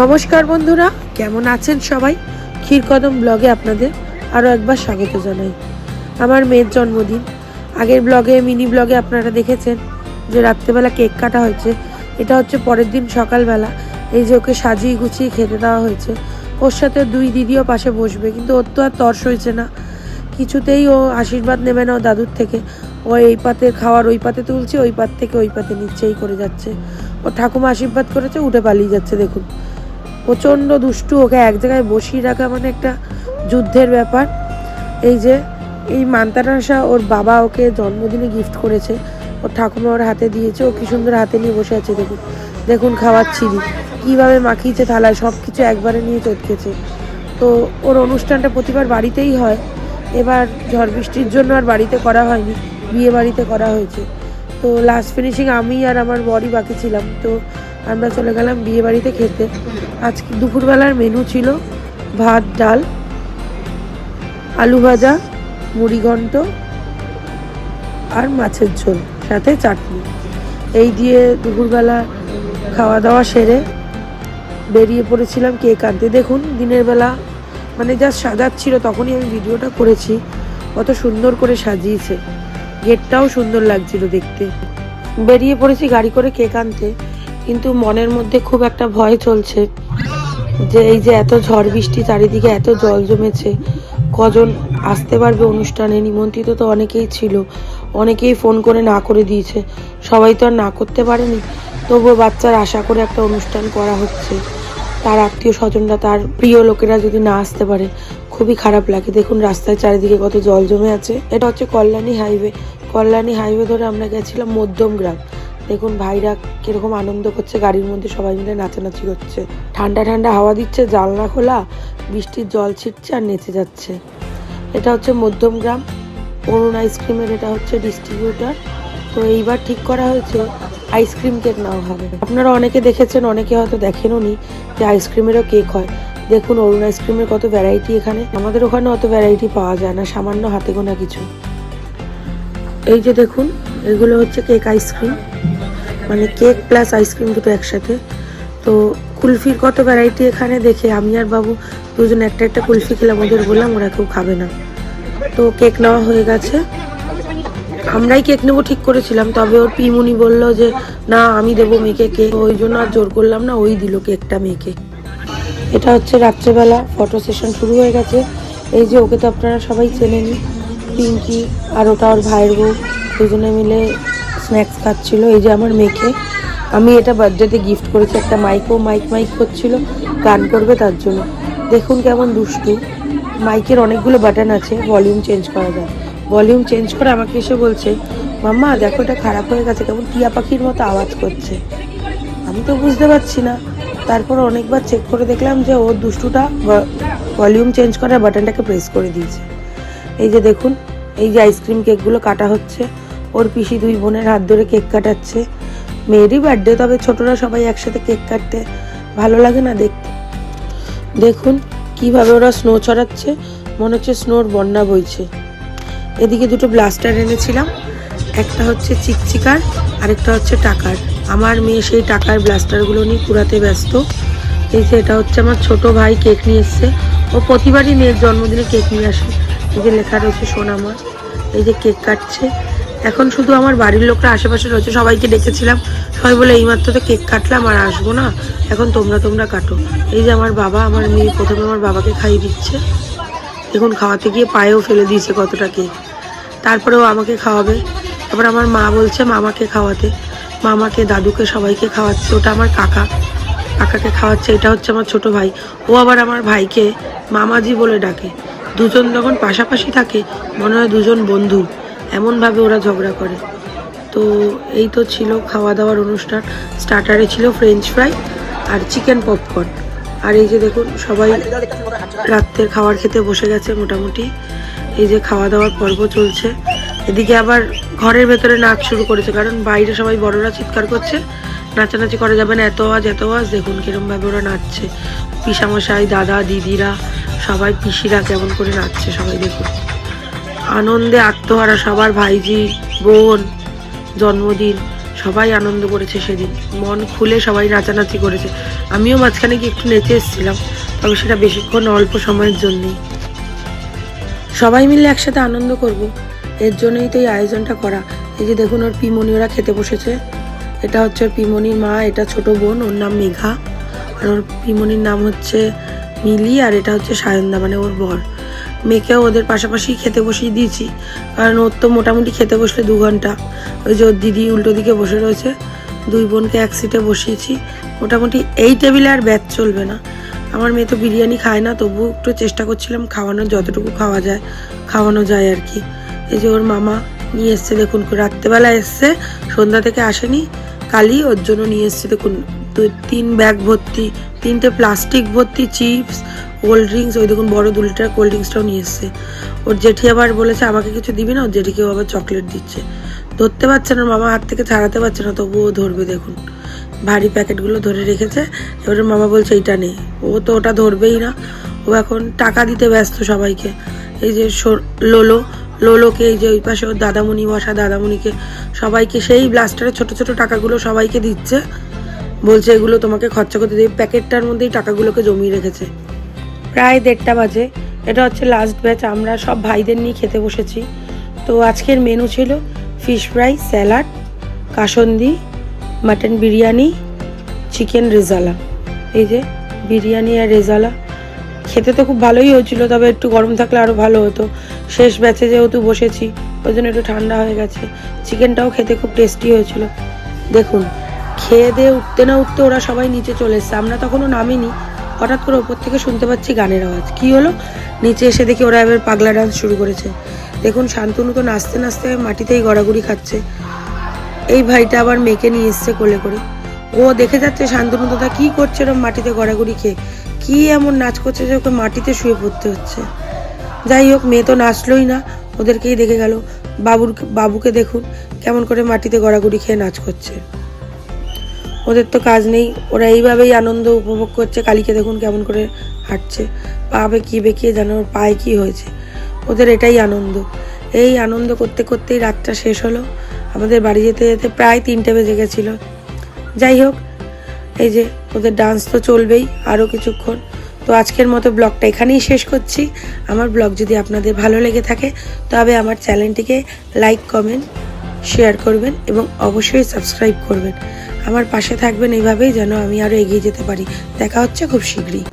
নমস্কার বন্ধুরা, কেমন আছেন সবাই? ক্ষীরকদম ব্লগে আপনাদের আরও একবার স্বাগত জানাই। আমার মেয়ের জন্মদিন। আগের ব্লগে মিনি ব্লগে আপনারা দেখেছেন যে রাত্রেবেলা কেক কাটা হয়েছে। এটা হচ্ছে পরের দিন সকালবেলা। এই যে ওকে সাজিয়ে গুছিয়ে খেতে দেওয়া হয়েছে। ওর সাথে দুই দিদিও পাশে বসবে, কিন্তু ওর তো আর তর্স হয়েছে না, কিছুতেই ও আশীর্বাদ নেবে না ও দাদুর থেকে। ও এই পাতে খাওয়ার ওই পাতে তুলছে, ওই পাত থেকে ওই পাতে নিচ্ছে, এই করে যাচ্ছে। ও ঠাকুমা আশীর্বাদ করেছে, উঠে পালিয়ে যাচ্ছে। দেখুন, প্রচণ্ড দুষ্টু। ওকে এক জায়গায় বসিয়ে রাখা মানে একটা যুদ্ধের ব্যাপার। এই যে এই মান্তানাশা ওর বাবা ওকে জন্মদিনে গিফট করেছে, ওর ঠাকুমা ওর হাতে দিয়েছে। ও কি সুন্দর হাতে নিয়ে বসে আছে। দেখুন দেখুন খাওয়াচ্ছিলি কীভাবে মাখিয়েছে থালায়, সব কিছু একবারে নিয়ে চটকেছে। তো ওর অনুষ্ঠানটা প্রতিবার বাড়িতেই হয়, এবার ঝড় বৃষ্টির জন্য আর বাড়িতে করা হয়নি, বিয়ে বাড়িতে করা হয়েছে। তো লাস্ট ফিনিশিং আমি আর আমার বরই বাকি ছিলাম। তো আমরা চলে গেলাম বিয়ে বাড়িতে খেতে। আজকে দুপুরবেলার মেনু ছিল ভাত, ডাল, আলু ভাজা, মুড়িঘণ্ট আর মাছের ঝোল, সাথে চাটনি। এই দিয়ে দুপুরবেলা খাওয়া দাওয়া সেরে বেরিয়ে পড়েছিলাম কেক আনতে। দেখুন দিনের বেলা মানে যা সাজাচ্ছিল তখনই আমি ভিডিওটা করেছি। কত সুন্দর করে সাজিয়েছে, গেটটাও সুন্দর লাগছিল দেখতে। বেরিয়ে পড়েছি গাড়ি করে কেক আনতে, কিন্তু মনের মধ্যে খুব একটা ভয় চলছে যে এই যে এত ঝড় বৃষ্টি, চারিদিকে এত জল জমেছে, কজন আসতে পারবে অনুষ্ঠানে? নিমন্ত্রিত তো অনেকেই ছিল, অনেকেই ফোন করে না করে দিয়েছে, সবাই তো আর না করতে পারেনি। তবুও বাচ্চার আশা করে একটা অনুষ্ঠান করা হচ্ছে, তার আত্মীয় স্বজনরা, তার প্রিয় লোকেরা যদি না আসতে পারে, খুবই খারাপ লাগে। দেখুন রাস্তায় চারিদিকে কত জল জমে আছে। এটা হচ্ছে কল্যাণী হাইওয়ে। কল্যাণী হাইওয়ে ধরে আমরা গেছিলাম মধ্যমগ্রাম। দেখুন ভাইরা কিরকম আনন্দ করছে, গাড়ির মধ্যে সবাই মিলে নাচানাচি করছে, ঠান্ডা ঠান্ডা হাওয়া দিচ্ছে, জানলা খোলা, বৃষ্টির জল ছিটছে আর নেচে যাচ্ছে। এটা হচ্ছে মধ্যমগ্রাম। অরুণ আইসক্রিমের এটা হচ্ছে ডিস্ট্রিবিউটার। তো এইবার ঠিক করা হয়েছে আইসক্রিম কেক নেওয়া হবে। আপনারা অনেকে দেখেছেন, অনেকে হয়তো দেখেনওনি যে আইসক্রিমেরও কেক হয়। দেখুন অরুণ আইসক্রিমের কত ভ্যারাইটি এখানে। আমাদের ওখানে অত ভ্যারাইটি পাওয়া যায় না, সামান্য হাতে গোনা কিছু। এই যে দেখুন, এগুলো হচ্ছে কেক আইসক্রিম, মানে কেক প্লাস আইসক্রিম দুটো একসাথে। তো কুলফির কত ভ্যারাইটি এখানে দেখে আমি আর বাবু দুজন একটা একটা কুলফি খেলাম। ওদের বললাম, ওরা কেউ খাবে না। তো কেক নেওয়া হয়ে গেছে। আমরাই কেক নেবো ঠিক করেছিলাম, তবে ওর পিমুনি বললো যে না আমি দেবো মেয়েকে কেক। ওই জন্য আর জোর করলাম না, ওই দিল কেকটা মেয়েকে। এটা হচ্ছে রাত্রেবেলা ফটো সেশন শুরু হয়ে গেছে। এই যে ওকে তো আপনারা সবাই চেনেনি, পিঙ্কি আর ওটা ওর ভাইয়ের বউ, দুজনে মিলে স্ন্যাক্স খাচ্ছিল। এই যে আমার মেয়েকে আমি এটা বার্থডেতে গিফট করেছি, একটা মাইক করছিল, গান করবে তার জন্য। দেখুন কেমন দুষ্টু। মাইকের অনেকগুলো বাটন আছে, ভলিউম চেঞ্জ করা যায়। ভলিউম চেঞ্জ করে আমাকে এসে বলছে, মাম্মা দেখো এটা খারাপ হয়ে গেছে, কেমন টিয়া পাখির মতো আওয়াজ করছে। আমি তো বুঝতে পারছি না। তারপর অনেকবার চেক করে দেখলাম যে ওর দুষ্টুটা ভলিউম চেঞ্জ করার বাটনটাকে প্রেস করে দিয়েছে। এই যে দেখুন, এই যে আইসক্রিম কেকগুলো কাটা হচ্ছে। ওর পিসি দুই বোনের হাত ধরে কেক কাটাচ্ছে। মেয়েরই বার্থডে, তবে ছোটরা সবাই একসাথে কেক কাটতে ভালো লাগে না দেখতে। দেখুন কিভাবে ওরা স্নো ছড়াচ্ছে, মনে হচ্ছে স্নোর বন্যা বইছে। এদিকে দুটো ব্লাস্টার এনেছিলাম, একটা হচ্ছে চিকচিকার, আরেকটা হচ্ছে টাকার। আমার মেয়ে সেই টাকার ব্লাস্টারগুলো নিয়ে কুড়াতে ব্যস্ত। এই যে এটা হচ্ছে আমার ছোট ভাই, কেক নিয়ে এসছে। ও প্রতিবারই মেয়ের জন্মদিনে কেক নিয়ে আসে। এই যে লেখা রয়েছে সোনামা। এই যে কেক কাটছে। এখন শুধু আমার বাড়ির লোকরা আশেপাশে রয়েছে, সবাইকে ডেকেছিলাম, সবাই বলে এইমাত্র তো কেক কাটলাম আর আসবো না, এখন তোমরা কাটো। এই যে আমার বাবা, আমার মেয়ে প্রথমে আমার বাবাকে খাইয়ে দিচ্ছে। দেখুন খাওয়াতে গিয়ে পায়েও ফেলে দিয়েছে কতটা কেক। তারপরেও আমাকে খাওয়াবে। তারপর আমার মা বলছে মামাকে খাওয়াতে, মামাকে, দাদুকে, সবাইকে খাওয়াচ্ছে। ওটা আমার কাকাকে খাওয়াচ্ছে। এটা হচ্ছে আমার ছোট ভাই। ও আবার আমার ভাইকে মামাজি বলে ডাকে। দুজন যখন পাশাপাশি থাকে মনে হয় দুজন বন্ধু, এমনভাবে ওরা ঝগড়া করে। তো এই তো ছিল খাওয়া দাওয়ার অনুষ্ঠান। স্টার্টারে ছিল ফ্রেঞ্চ ফ্রাই আর চিকেন পপকর্ন। আর এই যে দেখুন সবাই রাত্রের খাবার খেতে বসে গেছে মোটামুটি। এই যে খাওয়া দাওয়ার পর্ব চলছে। এদিকে আবার ঘরের ভেতরে নাচ শুরু করেছে, কারণ বাইরে সবাই বড়রা চিৎকার করছে, নাচানাচি করা যাবে না, এত আওয়াজ। দেখুন কিরমভাবে ওরা নাচছে, পিসামশাই, দাদা, দিদিরা, সবাই, পিসিরা কেমন করে নাচছে সবাই। দেখুন আনন্দে আত্মহারা সবার, ভাইজি, বোন, জন্মদিন, সবাই আনন্দ করেছে সেদিন, মন খুলে সবাই নাচানাচি করেছে। আমিও মাঝখানে গিয়ে একটু নেচে এসেছিলাম, তবে সেটা বেশিক্ষণ অল্প সময়ের জন্যই। সবাই মিলে একসাথে আনন্দ করব, এর জন্যই তো এই আয়োজনটা করা। এই যে দেখুন ওর পিমনি ওরা খেতে বসেছে। এটা হচ্ছে ওর পিমনির মা, এটা ছোট বোন, ওর নাম মেঘা, আর ওর পিমনির নাম হচ্ছে মিলি, আর এটা হচ্ছে সায়নদা মানে ওর বর। মেয়েকেও ওদের পাশাপাশি খেতে বসিয়ে দিয়েছি, কারণ ওর তো মোটামুটি খেতে বসলে 2 ঘন্টা। ওই যে ওর দিদি উল্টো দিকে বসে রয়েছে, 2 বোনকে এক সিটে বসিয়েছি। মোটামুটি এই টেবিলে আর ব্যাচ চলবে না। আমার মেয়ে তো বিরিয়ানি খায় না, তবু একটু চেষ্টা করছিলাম খাওয়ানোর, যতটুকু খাওয়ানো যায় আর কি। এই যে ওর মামা নিয়ে এসছে, দেখুন রাত্রেবেলা এসছে, সন্ধ্যা থেকে আসেনি, কালই ওর জন্য নিয়ে এসছে। দেখুন 3 ব্যাগ ভর্তি, 3টে প্লাস্টিক ভর্তি চিপস, কোল্ড ড্রিঙ্কস। ওই দেখুন বড় 2 লিটার কোল্ড ড্রিঙ্কসটাও নিয়ে এসছে। ওর জেঠি আবার বলেছে আমাকে কিছু দিবি না, ওর জেঠিকেও আবার চকলেট দিচ্ছে। ধরতে পারছে না, মামা হাত থেকে ছাড়াতে পারছে না, তবুও ধরবে। দেখুন ভারী প্যাকেটগুলো ধরে রেখেছে। এবারে মামা বলছে এইটা নে, ও তো ওটা ধরবেই না, ও এখন টাকা দিতে ব্যস্ত সবাইকে। এই যে লোলোকে, এই যে ওই পাশে ওর দাদামণি বসা, দাদামণিকে, সবাইকে সেই ব্লাস্টারের ছোট ছোট টাকাগুলো সবাইকে দিচ্ছে। বলছে এগুলো তোমাকে খরচা করতে দিই, প্যাকেটটার মধ্যেই টাকাগুলোকে জমিয়ে রেখেছে। প্রায় 1:30 বাজে, এটা হচ্ছে লাস্ট ব্যাচ। আমরা সব ভাইদের নিয়ে খেতে বসেছি। তো আজকের মেনু ছিল fish fry, salad, kasundi, mutton biryani, chicken rezala. এই যে বিরিয়ানি আর রেজালা খেতে তো খুব ভালোই হয়েছিল, তবে একটু গরম থাকলে আরও ভালো হতো। শেষ ব্যাচে যেহেতু বসেছি, ওই জন্য একটু ঠান্ডা হয়ে গেছে। চিকেনটাও খেতে খুব টেস্টি হয়েছিল। দেখুন খেয়ে দিয়ে উঠতে না উঠতে ওরা সবাই নিচে চলে এসছে, আমরা তখনও নামিনি। হঠাৎ করে ওপর থেকে শুনতে পাচ্ছি গানের আওয়াজ। কি হলো, নিচে এসে দেখি ওরা এবার পাগলা ডান্স শুরু করেছে। দেখুন শান্তনু তো নাচতে নাচতে মাটিতেই গড়াগড়ি খাচ্ছে। এই ভাইটা আবার মেয়েকে নিয়ে এসছে কোলে করে। ও দেখে যাচ্ছে শান্তনু দাদা কি করছে, এরকম মাটিতে গড়াগড়ি খেয়ে কি এমন নাচ করছে যে ওকে মাটিতে শুয়ে পড়তে হচ্ছে। যাই হোক, মেয়ে তো নাচলোই না, ওদেরকেই দেখে গেল। বাবুকে দেখুন কেমন করে মাটিতে গড়াগড়ি খেয়ে নাচ করছে। ওদের তো কাজ নেই, ওরা এইভাবেই আনন্দ উপভোগ করছে। কালীকে দেখুন কেমন করে হাঁটছে, পা বেঁকিয়ে যেন ওর পায়ে কি হয়েছে। ওদের এটাই আনন্দ। এই আনন্দ করতে করতেই রাতটা শেষ হলো। আমাদের বাড়ি যেতে যেতে প্রায় 3টে বেজে গেছিলো। যাই হোক, এই যে ওদের ডান্স তো চলবেই আরও কিছুক্ষণ। তো আজকের মতো ব্লগটা এখানেই শেষ করছি। আমার ব্লগ যদি আপনাদের ভালো লেগে থাকে তবে আমার চ্যানেলটিকে লাইক, কমেন্ট, শেয়ার করবেন এবং অবশ্যই সাবস্ক্রাইব করবেন। আমার পাশে থাকবেন এইভাবেই, যেন আমি আরও এগিয়ে যেতে পারি। দেখা হচ্ছে খুব শীঘ্রই।